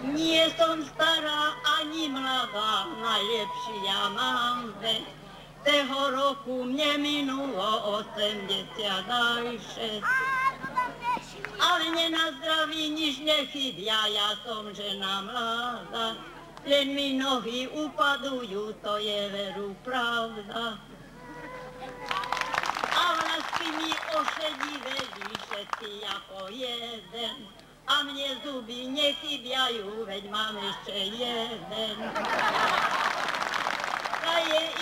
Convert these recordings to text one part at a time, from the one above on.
Nie som stará ani mladá, najlepší ja mám vek. Toho roku mne minulo 86. Ale mne na zdraví nič nechybia, ja som žena mladá. Len mi nohy upadujú, to je veru pravda. A vlasky mi ošediveli všetky ako jeden. A mne zuby nechybiajú, veď mám ešte jeden.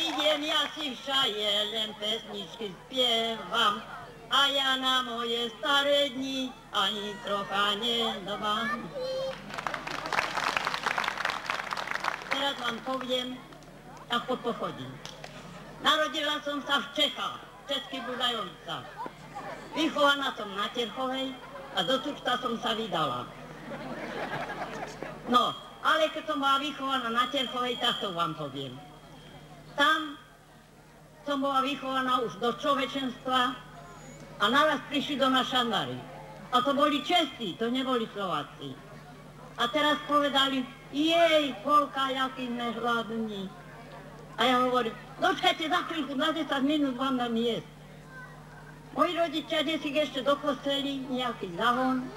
Idem ja si všaje, len pesničky spievam. A ja na moje staré dni ani trocha nedbám. Teraz vám poviem, ako pochodím. Narodila som sa v Čechách, Český Budajovicách. Vychovaná som na Terchovej a do Tučta som sa vydala. No, ale keď som bola vychovaná na Terchovej, tak to vám poviem. Tam som bola vychovaná už do človečenstva a naraz prišli do nás šandári. A to boli Česi, to neboli Slováci. A teraz povedali, jej, Polka, jaký sme hladní. A ja hovorím, dočkajte za chvíľku, na 10 minút vám dám jesť. Moji rodičia si ešte dokosteli nejaký zahon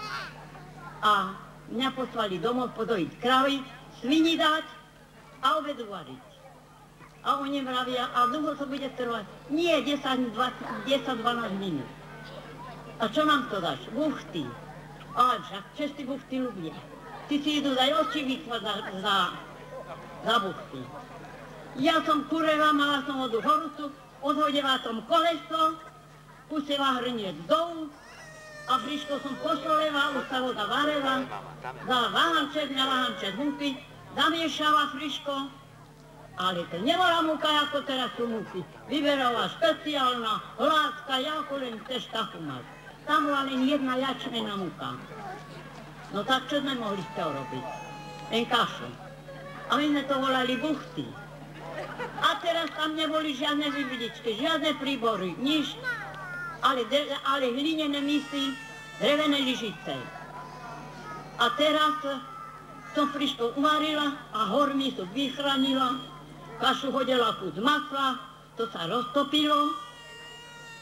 a mňa poslali domov podojiť kravy, svini dať a obedu variť. A oni mravia, a dlho to bude trvať? Nie, 10-12 minút. A čo nám to dáš? Buchty. Ale však Česi buchty ľubia. Ty si idú dať oči vytvať za buchty. Ja som kurela, mala som vodu horúcu, odhodila som koleso, pustila hrniec dolu a friško som posolila, už sa voda varela, dala vahanček, na vahanček múky, zamiešala friško, ale to nebola múka, ako teraz sú múky. Vyberala špeciálna, hláska, ako len chceš takú mať. Tam bola len jedna jačmená múka. No tak čo sme mohli z toho robiť? Len kašu. A my sme to volali buchty. A teraz tam neboli žiadne vybiličky, žiadne príbory, nič. Ale hlinené misy, drevené lyžice. A teraz som friško uvarila a hormisu vychranila, kašu hodila kus masla, to sa roztopilo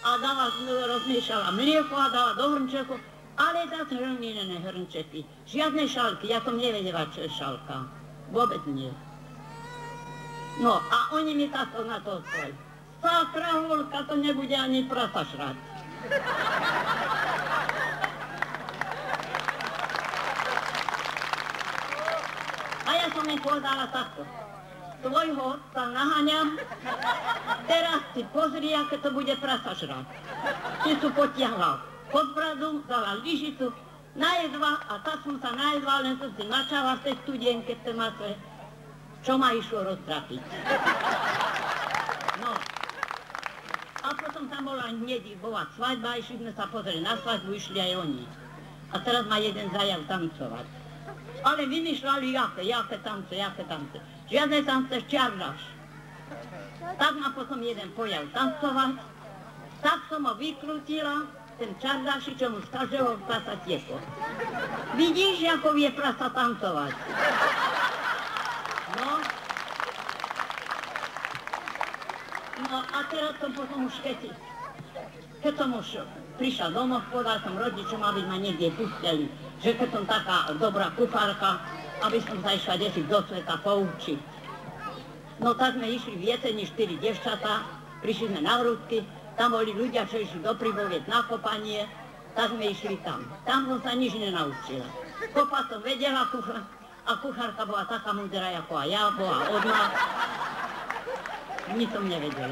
a rozmiešala mlieko a dala do hrnčeku, ale zase hlinené hrnčeky. Žiadne šálky, ja som nevedela, čo je šálka. Vôbec nie. No a oni mi takto na to odpovedali. Sakra holka, to nebude ani prasa šrať. A ja som im povedala takto. Tvojho otca naháňam, teraz si pozri, aké to bude prasa žrať. Si tu potiahla pod bradu, dala lyžicu, najedla a tak som sa najedla, len som si načala v tej studienke, v tej masle, čo ma išlo roztrapiť. No. A potom tam bola hneď, bola svadba, išli sme sa pozrieť na svadbu, išli aj oni. A teraz ma jeden zajav tancovať. Ale vymýšľali, jaké tance. Žiadne tance, čardaš. Tak ma potom jeden pojav tancovať, tak som ho vykrútila, ten čardaši, čo mu z každého prasa tieklo. Vidíš, ako vie prasa tancovať? No a teraz som potom už keď som už prišla domov, povedal som rodičom, aby ma niekde pustili, že keď som taká dobrá kuchárka, aby som sa išla desiť do sveta poučiť. No tak sme išli v jeseni 4 devčatá, prišli sme na Hrudky, tam boli ľudia, čo išli do Priboviec na kopanie, tak sme išli tam. Tam som sa nič nenaučila. Kopať som vedela, a kuchárka bola taká múdra ako aj ja, bola odmah. Nič som nevedela.